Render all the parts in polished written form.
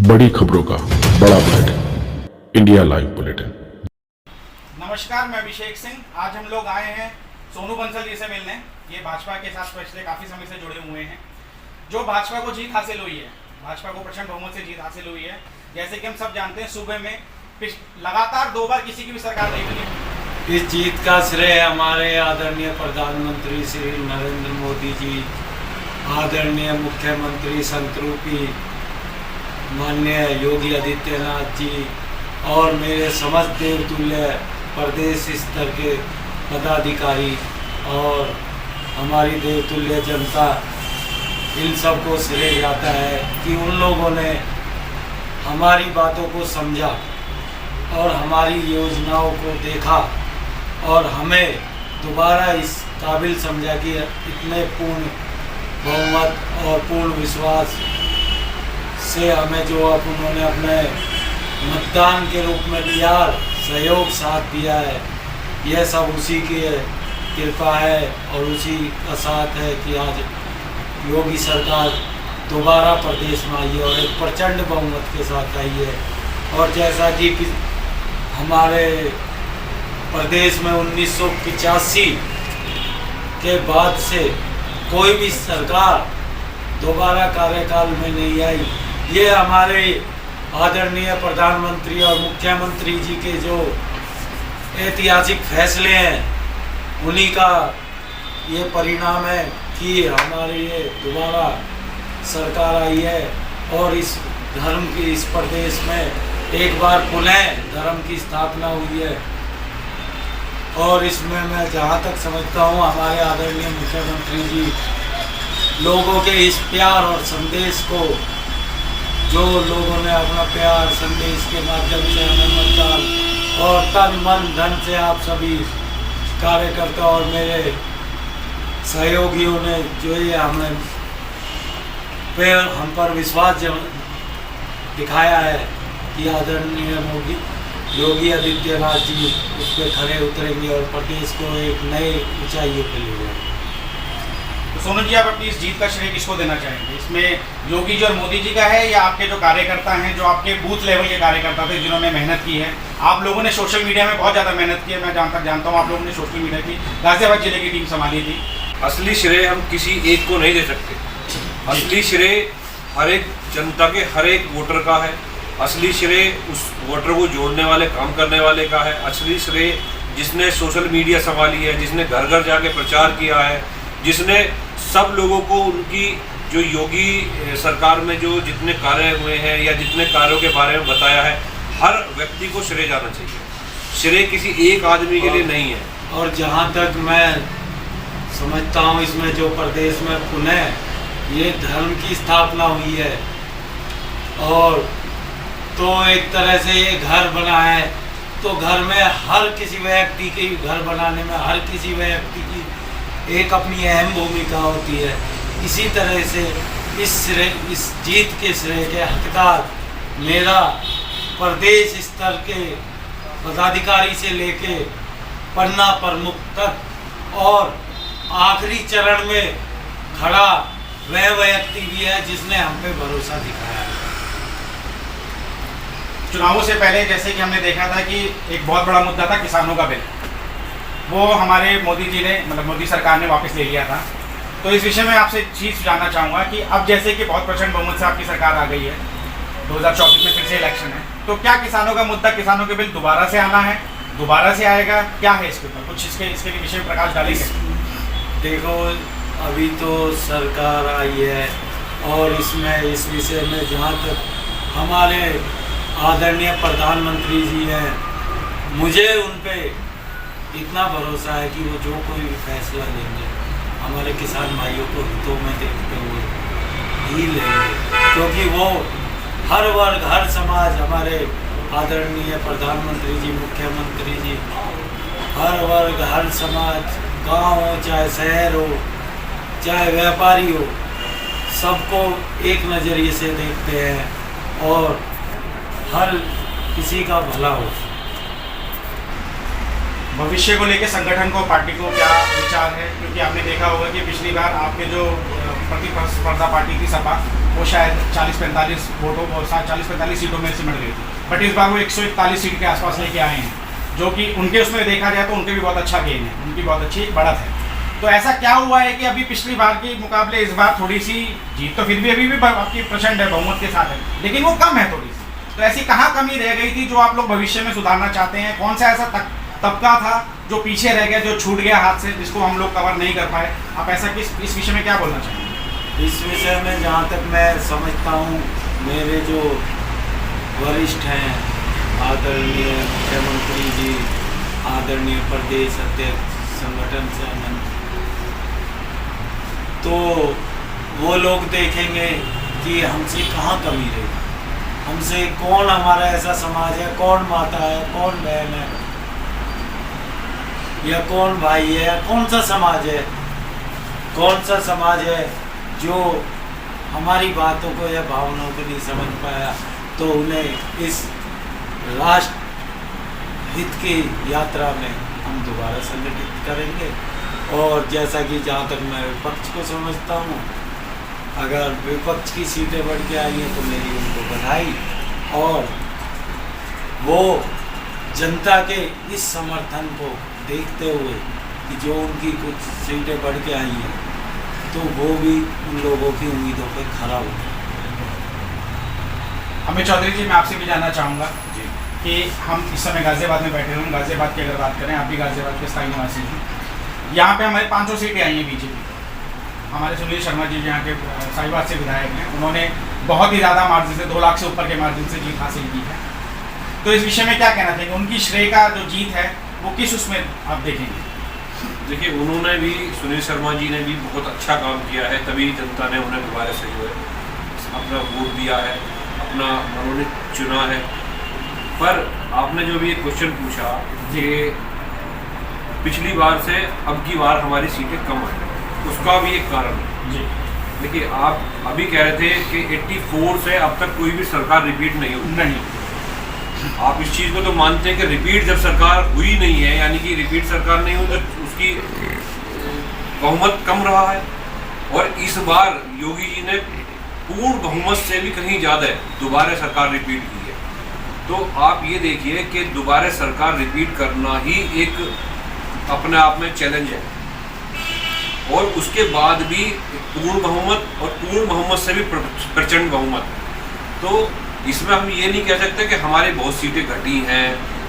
बड़ी खबरों का बड़ा बुलेटिन, इंडिया लाइव बुलेटिन। नमस्कार, मैं अभिषेक सिंह। आज हम लोग आए हैं सोनू बंसल जी से मिलने। ये भाजपा के साथ पिछले काफ़ी समय से जुड़े हुए हैं। जो भाजपा को जीत हासिल हुई है, भाजपा को प्रचंड बहुमत से जीत हासिल हुई है। जैसे कि हम सब जानते हैं, सूबे में लगातार 2 बार किसी की भी सरकार नहीं बनी। इस जीत का श्रेय हमारे आदरणीय प्रधानमंत्री श्री नरेंद्र मोदी जी, आदरणीय मुख्यमंत्री संतरूपी माननीय योगी आदित्यनाथ जी और मेरे समस्त देवतुल्य प्रदेश स्तर के पदाधिकारी और हमारी देवतुल्य जनता, इन सबको श्रेय जाता है कि उन लोगों ने हमारी बातों को समझा और हमारी योजनाओं को देखा और हमें दोबारा इस काबिल समझा कि इतने पूर्ण बहुमत और पूर्ण विश्वास से हमें जो अब उन्होंने अपने मतदान के रूप में दिया, सहयोग साथ दिया है, यह सब उसी की कृपा है और उसी का साथ है कि आज योगी सरकार दोबारा प्रदेश में आई है और एक प्रचंड बहुमत के साथ आई है। और जैसा कि हमारे प्रदेश में 1985 के बाद से कोई भी सरकार दोबारा कार्यकाल में नहीं आई, ये हमारे आदरणीय प्रधानमंत्री और मुख्यमंत्री जी के जो ऐतिहासिक फैसले हैं, उन्हीं का ये परिणाम है कि हमारी ये दोबारा सरकार आई है और इस धर्म की, इस प्रदेश में एक बार पुनः धर्म की स्थापना हुई है। और इसमें मैं जहाँ तक समझता हूँ, हमारे आदरणीय मुख्यमंत्री जी लोगों के इस प्यार और संदेश को, जो लोगों ने अपना प्यार संदेश के माध्यम से हमें मतदान और तन मन धन से आप सभी कार्यकर्ता और मेरे सहयोगियों ने जो ये हमें हम पर विश्वास दिखाया है कि आदरणीय मोदी योगी आदित्यनाथ जी उस पर खड़े उतरेंगे और प्रदेश को एक नए ऊंचाइयों पर ले जाएंगे। तो सोनू जी, आप अपनी इस जीत का श्रेय किसको देना चाहेंगे? इसमें योगी जी और मोदी जी का है या आपके जो कार्यकर्ता हैं, जो आपके बूथ लेवल के कार्यकर्ता थे जिन्होंने मेहनत की है? आप लोगों ने सोशल मीडिया में बहुत ज़्यादा मेहनत की है, मैं जानता हूँ। आप लोगों ने सोशल मीडिया की गाजियाबाद जिले की टीम संभाली थी। असली श्रेय हम किसी एक को नहीं दे सकते। असली श्रेय हर एक जनता के, हर एक वोटर का है। असली श्रेय उस वोटर को जोड़ने वाले, काम करने वाले का है। असली श्रेय जिसने सोशल मीडिया संभाली है, जिसने घर घर जाके प्रचार किया है, जिसने सब लोगों को उनकी जो योगी सरकार में जो जितने कार्य हुए हैं या जितने कार्यों के बारे में बताया है, हर व्यक्ति को श्रेय जाना चाहिए। श्रेय किसी एक आदमी के लिए नहीं है। और जहाँ तक मैं समझता हूँ, इसमें जो प्रदेश में पुनः ये धर्म की स्थापना हुई है और तो एक तरह से ये घर बना है, तो घर में हर किसी व्यक्ति के घर बनाने में हर किसी व्यक्ति की एक अपनी अहम भूमिका होती है। इसी तरह से इस जीत के श्रेय के हकदार मेरा प्रदेश स्तर के पदाधिकारी से लेके पन्ना प्रमुख तक और आखिरी चरण में खड़ा वह व्यक्ति भी है जिसने हम पे भरोसा दिखाया है। चुनावों से पहले जैसे कि हमने देखा था कि एक बहुत बड़ा मुद्दा था किसानों का बिल, वो हमारे मोदी जी ने, मतलब मोदी सरकार ने वापस ले लिया था। तो इस विषय में आपसे चीज़ जानना चाहूँगा कि अब जैसे कि बहुत प्रचंड बहुमत से आपकी सरकार आ गई है, 2024 में फिर से इलेक्शन है, तो क्या किसानों का मुद्दा, किसानों के बिल दोबारा से आना है, दोबारा से आएगा, क्या है इसके ऊपर कुछ इसके विषय में प्रकाश डालेंगे? देखो, अभी तो सरकार आई है और इसमें इस विषय में जहाँ तक हमारे आदरणीय प्रधानमंत्री जी हैं, मुझे उन पे इतना भरोसा है कि वो जो कोई भी फैसला लेंगे हमारे किसान भाइयों को हितों में देखते हुए ही लेंगे, क्योंकि वो हर वर्ग, हर समाज, हमारे आदरणीय प्रधानमंत्री जी, मुख्यमंत्री जी, हर वर्ग, हर समाज, गांव हो चाहे शहर हो चाहे व्यापारी हो, सबको एक नज़रिए से देखते हैं और हर किसी का भला हो। भविष्य को लेकर संगठन को, पार्टी को क्या विचार है? क्योंकि आपने देखा होगा कि पिछली बार आपके जो प्रतिस्पर्धा पार्टी थी सपा, वो शायद 40-45 वोटों और 40-45 सीटों में सिमट गई थी। बट इस बार वो 141 सीट के आसपास लेके आए हैं, जो कि उनके उसमें देखा जाए तो उनके भी बहुत अच्छा गेन है, उनकी बहुत अच्छी बढ़त है। तो ऐसा क्या हुआ है कि अभी पिछली बार के मुकाबले इस बार थोड़ी सी जीत तो फिर भी अभी भी आपकी प्रचंड है, बहुमत के साथ है, लेकिन वो कम है थोड़ी सी। तो ऐसी कहाँ कमी रह गई थी जो आप लोग भविष्य में सुधारना चाहते हैं? कौन सा ऐसा तबका था जो पीछे रह गया, जो छूट गया हाथ से, जिसको हम लोग कवर नहीं कर पाए? आप ऐसा इस विषय में क्या बोलना चाहेंगे? इस विषय में जहाँ तक मैं समझता हूँ, मेरे जो वरिष्ठ हैं, आदरणीय मुख्यमंत्री जी, आदरणीय प्रदेश अध्यक्ष संगठन से आनंद, तो वो लोग देखेंगे कि हमसे कहाँ कमी रही, हमसे कौन हमारा ऐसा समाज है, कौन माता है, कौन बहन है, या कौन भाई है, या कौन सा समाज है, कौन सा समाज है जो हमारी बातों को या भावनाओं को नहीं समझ पाया। तो उन्हें इस राष्ट्र हित की यात्रा में हम दोबारा संगठित करेंगे। और जैसा कि जहाँ तक मैं विपक्ष को समझता हूँ, अगर विपक्ष की सीटें बढ़ के आई हैं तो मेरी उनको बधाई, और वो जनता के इस समर्थन को देखते हुए कि जो उनकी कुछ सीटें बढ़ के आई हैं, तो वो भी उन लोगों की उम्मीदों पे खरा उतरे। अमित चौधरी जी, मैं आपसे भी जानना चाहूँगा कि हम इस समय गाज़ियाबाद में बैठे हुए हैं। गाज़ियाबाद की अगर बात करें, आप भी गाज़ियाबाद के स्थायी निवासी हैं। यहाँ पे हमारे 500 सीटें आई हैं बीजेपी। हमारे सुनील शर्मा जी यहाँ के साहिबाद से विधायक हैं, उन्होंने बहुत ही ज़्यादा मार्जिन से 2 लाख से ऊपर के मार्जिन से जीत हासिल की है। तो इस विषय में क्या कहना चाहेंगे? उनकी श्रेय का जो जीत है वो किस उसमें आप देखेंगे? देखिए, उन्होंने भी, सुनील शर्मा जी ने भी बहुत अच्छा काम किया है, तभी जनता ने उन्हें दोबारा से जो है अपना वोट दिया है, अपना मनोनीत चुना है। पर आपने जो भी एक क्वेश्चन पूछा कि पिछली बार से अब की बार हमारी सीटें कम आई, उसका भी एक कारण है जी। देखिए, आप अभी कह रहे थे कि 84 से अब तक कोई भी सरकार रिपीट नहीं हुई। नहीं, आप इस चीज़ को तो मानते हैं कि रिपीट जब सरकार हुई नहीं है, यानी कि रिपीट सरकार नहीं हुई, तो उसकी बहुमत कम रहा है। और इस बार योगी जी ने पूर्ण बहुमत से भी कहीं ज़्यादा दोबारा सरकार रिपीट की है। तो आप ये देखिए कि दोबारा सरकार रिपीट करना ही एक अपने आप में चैलेंज है, और उसके बाद भी पूर्ण बहुमत, और पूर्ण बहुमत से भी प्रचंड बहुमत। तो इसमें हम ये नहीं कह सकते कि हमारी बहुत सीटें घटी हैं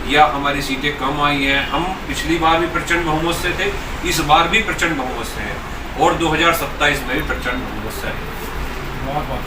या हमारी सीटें कम आई हैं। हम पिछली बार भी प्रचंड बहुमत से थे, इस बार भी प्रचंड बहुमत से हैं, और 2027 में भी प्रचंड बहुमत से है। बहुत बहुत